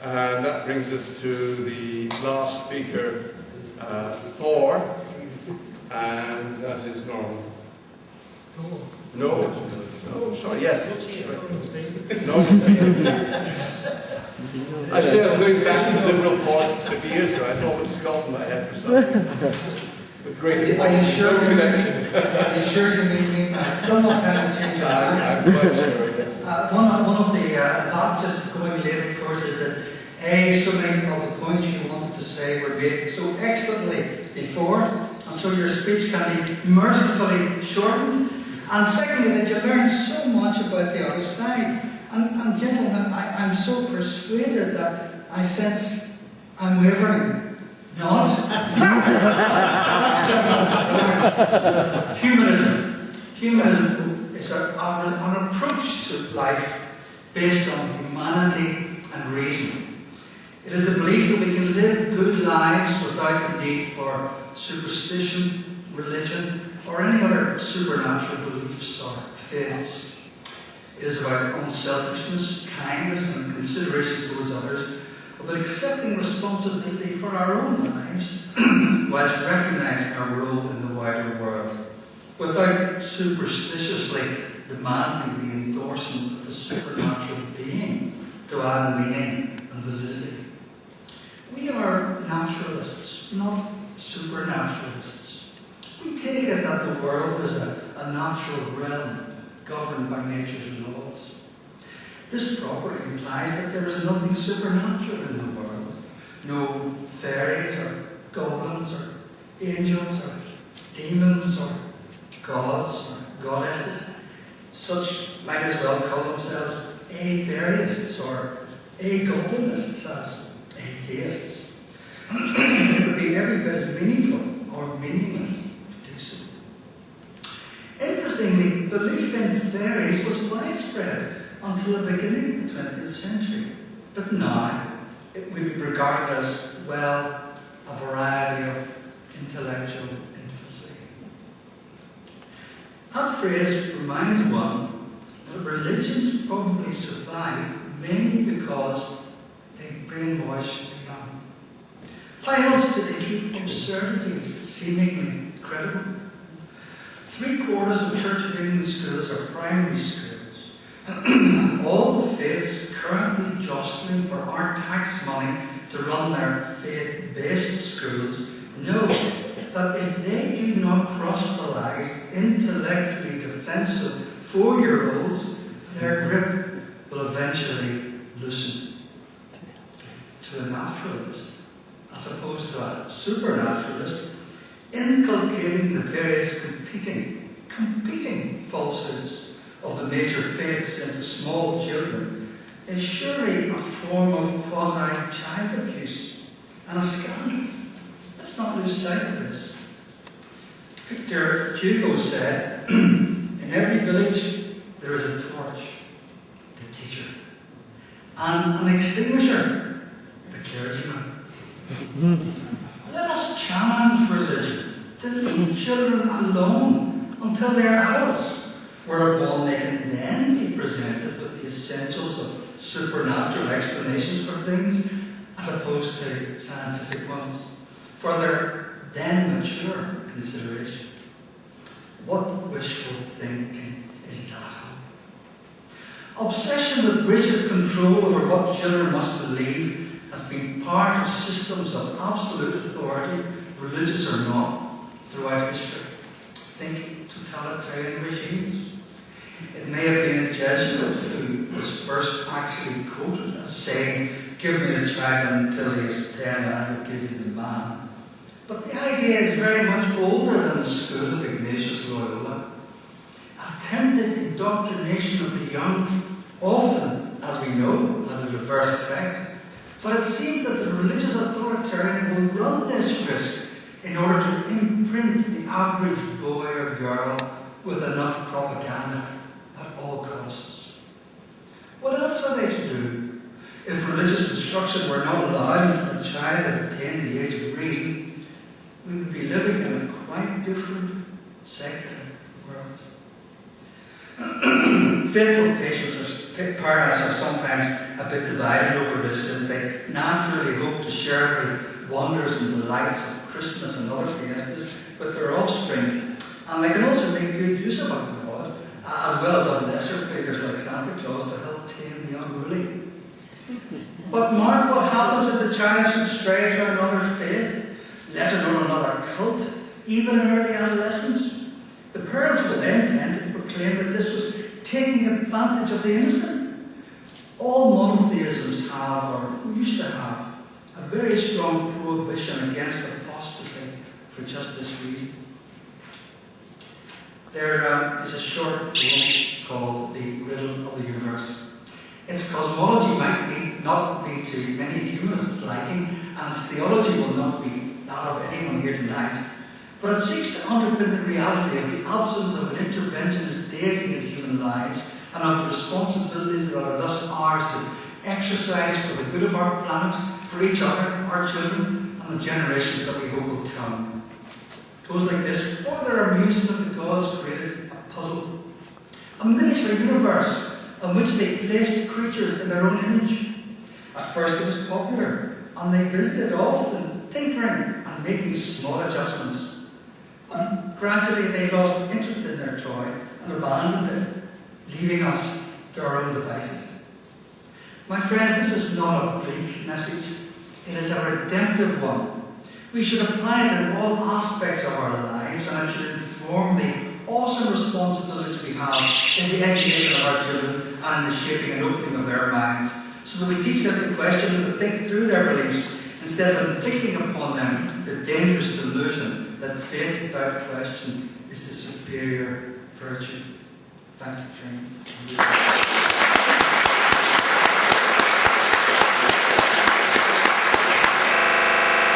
And that brings us to the last speaker, 4, and that is Norman. No, sorry, yes. No, I say I was going back to Liberal politics a few years ago. I thought it was Scotland I had for something. With great connection. Are you sure you mean someone kind of change your mind? I'm quite sure, yes. One of the advantages of going late, of course, is that so many of the points you wanted to say were made so excellently before, and so your speech can be mercifully shortened. And secondly, that you learn so much about the other side. And gentlemen, I'm so persuaded that I sense I'm wavering. Not. Humanism. Humanism is an approach to life based on humanity and reason. It is the belief that we can live good lives without the need for superstition, religion, or any other supernatural beliefs or faiths. It is about unselfishness, kindness, and consideration towards others, about accepting responsibility for our own lives, whilst recognising our role in the wider world, without superstitiously demanding the endorsement of a supernatural being to add meaning and validity. We are naturalists, not supernaturalists. We take it that the world is a natural realm governed by nature's laws. This properly implies that there is nothing supernatural in the world. No fairies or goblins or angels or demons or gods or goddesses. Such might as well call themselves atheists or agoblinists as atheists. It would be every bit as meaningful or meaningless to do so. Interestingly, belief in fairies was widespread until the beginning of the 20th century. But now, it would be regarded as, well, a variety of intellectual infancy. That phrase reminds one that religions probably survive mainly because they brainwash the young. How else do they keep absurdities seemingly credible? 3/4 of Church of England schools are primary schools. All the faiths currently jostling for our tax money to run their faith-based schools know that if they do not proselytize intellectually defensive 4-year-olds, their grip will eventually loosen. To a naturalist, as opposed to a supernaturalist, inculcating the various competing falsehoods of the major faiths into small children is surely a form of quasi-child abuse and a scandal. Let's not lose sight of this. Victor Hugo said, in every village there is a torch, the teacher, and an extinguisher, the clergyman. Let us challenge religion to leave children alone until they are adults, whereupon they can then be presented with the essentials of supernatural explanations for things as opposed to scientific ones, for their then mature consideration. What wishful thinking is that? Obsession with rigid control over what children must believe has been part of systems of absolute authority, religious or not, throughout history. Think totalitarian regimes. It may have been a Jesuit who was first actually quoted as saying, "Give me the child until he is 10 and I will give you the man." But the idea is very much older than the school of Ignatius Loyola. Attempted indoctrination of the young often, as we know, has a reverse effect. But it seems that the religious authoritarian will run this risk in order to imprint the average boy or girl with enough propaganda at all costs. What else are they to do? If religious instruction were not allowed until the child had attained the age of reason, we would be living in a quite different secular world. Faithful parents are sometimes a bit divided over this, since they naturally hope to share the wonders and delights of Christmas and other fiestas with their offspring. And they can also make good use of our God, as well as of lesser figures like Santa Claus, to help tame the unruly. But mark what happens if the child should stray to another faith, let alone another cult, even in early adolescence. The parents will then tend to proclaim that this was taking advantage of the innocent. All monotheisms have, or used to have, a very strong prohibition against apostasy for just this reason. There is a short poem called The Riddle of the Universe. Its cosmology might not be to many humanists' liking, and its theology will not be that of anyone here tonight, but it seeks to underpin the reality of the absence of an interventionist deity in human lives, and of the responsibilities that are thus ours to exercise for the good of our planet, for each other, our children, and the generations that we hope will come. It goes like this: for their amusement, the gods created a puzzle, a miniature universe, on which they placed creatures in their own image. At first it was popular, and they visited often, tinkering and making small adjustments. But gradually they lost interest in their toy and abandoned it, leaving us to our own devices. My friends, this is not a bleak message. It is a redemptive one. We should apply it in all aspects of our lives, and it should inform the awesome responsibilities we have in the education of our children and in the shaping and opening of their minds, so that we teach them to question and to think through their beliefs, instead of inflicting upon them the dangerous delusion that faith without question is the superior virtue. Thank you, Trina.